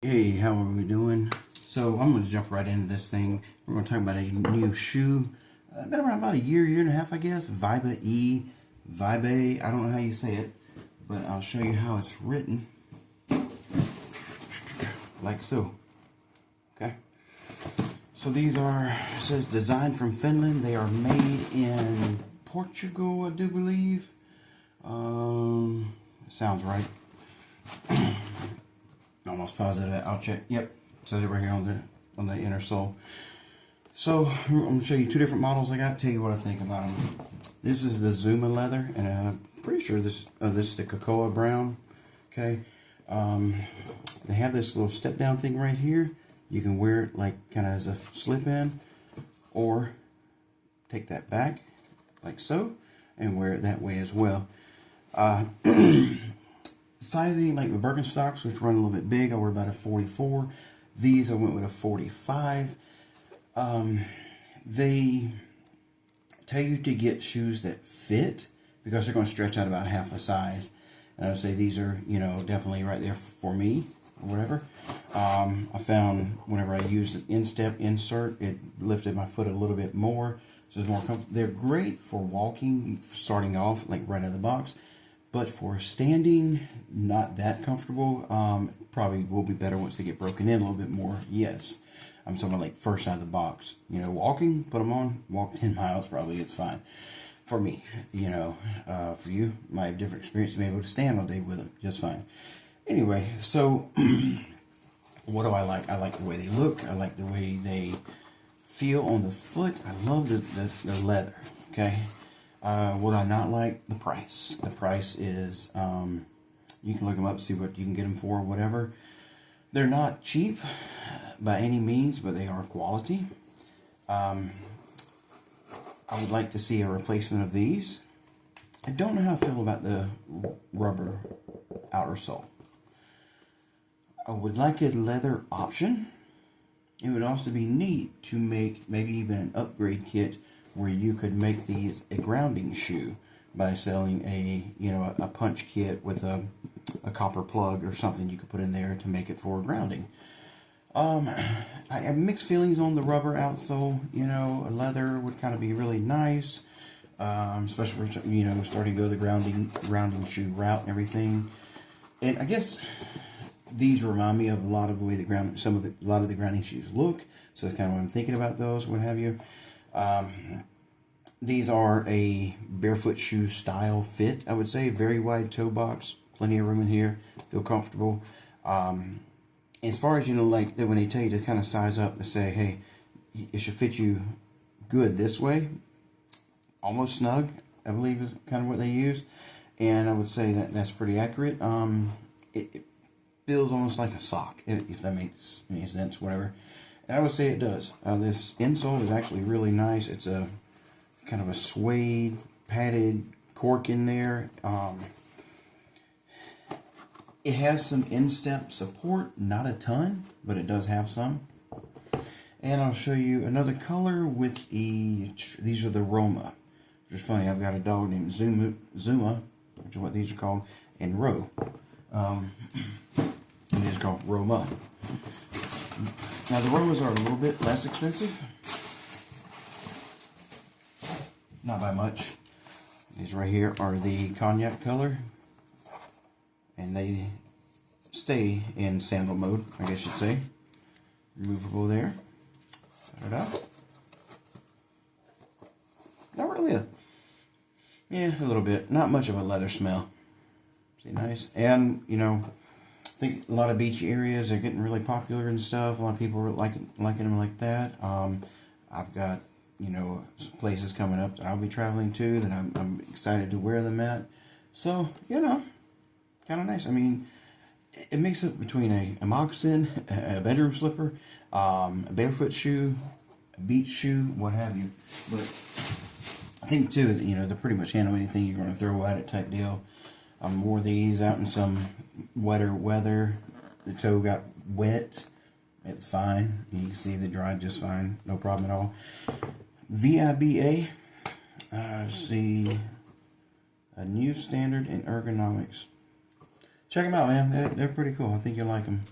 Hey, how are we doing? So I'm going to jump right into this thing. We're going to talk about a new shoe. Been around about a year and a half, I guess. VibaE, VibaE. I don't know how you say it, but I'll show you how it's written. Like so. Okay. So these are, it says designed from Finland. They are made in Portugal, I do believe. Sounds right. Almost positive. I'll check. Yep, it says it right here on the inner sole. So I'm gonna show you two different models I got. Tell you what I think about them. This is the Zuma leather, and I'm pretty sure this is the cocoa brown. Okay. They have this little step down thing right here. You can wear it like kind of as a slip in, or take that back like so, and wear it that way as well. Sizing, like the Birkenstocks, which run a little bit big, I wear about a 44. These I went with a 45. They tell you to get shoes that fit because they're going to stretch out about half a size. And I would say these are, definitely right there for me or whatever. I found whenever I used the instep insert, it lifted my foot a little bit more, so it's more comfortable. They're great for walking, starting off like right out of the box. But for standing, not that comfortable. Probably will be better once they get broken in a little bit more. Yes. I'm talking like first out of the box. Walking, put them on, walk 10 miles, probably it's fine. For me, for you, might have different experience. You may be able to stand all day with them, just fine. Anyway, so what do I like? I like the way they look. I like the way they feel on the foot. I love the leather, okay? What I not like? The price. The price is, you can look them up, see what you can get them for, whatever. They're not cheap by any means, but they are quality. I would like to see a replacement of these. I don't know how I feel about the rubber outer sole. I would like a leather option. It would also be neat to make maybe even an upgrade kit where you could make these a grounding shoe by selling a punch kit with a copper plug or something you could put in there to make it for grounding. I have mixed feelings on the rubber outsole. A leather would kind of be really nice, especially for starting to go the grounding shoe route and everything. And I guess these remind me of a lot of the way a lot of the grounding shoes look. So that's kind of what I'm thinking about those, what have you. These are a barefoot shoe style fit, I would say. Very wide toe box, plenty of room in here, feel comfortable. As far as, like when they tell you to kind of size up and say, hey, it should fit you good this way, almost snug, I believe is kind of what they use. And I would say that that's pretty accurate. It feels almost like a sock, if that makes any sense, whatever. And I would say it does. This insole is actually really nice. It's a kind of a suede padded cork in there. It has some instep support, not a ton, but it does have some. And I'll show you another color with these are the Roma. Which is funny, I've got a dog named Zuma, which is what these are called, and Ro. And these are called Roma. Now the Romas are a little bit less expensive. Not by much. These right here are the cognac color. And they stay in sandal mode, I guess you'd say. Removable there. Ta-da. Not really a little bit. Not much of a leather smell. See, nice. And, I think a lot of beachy areas are getting really popular and stuff. A lot of people are liking them like that. I've got, places coming up that I'll be traveling to that I'm excited to wear them at. So, kind of nice. I mean, it makes it between a moccasin, a bedroom slipper, a barefoot shoe, a beach shoe, what have you. But I think too, they'll pretty much handle anything you're going to throw at it type deal. I wore these out in some wetter weather. The toe got wet. It's fine. You can see they dried just fine. No problem at all. VibaE. See, a new standard in ergonomics. Check them out, man. They're pretty cool. I think you'll like them.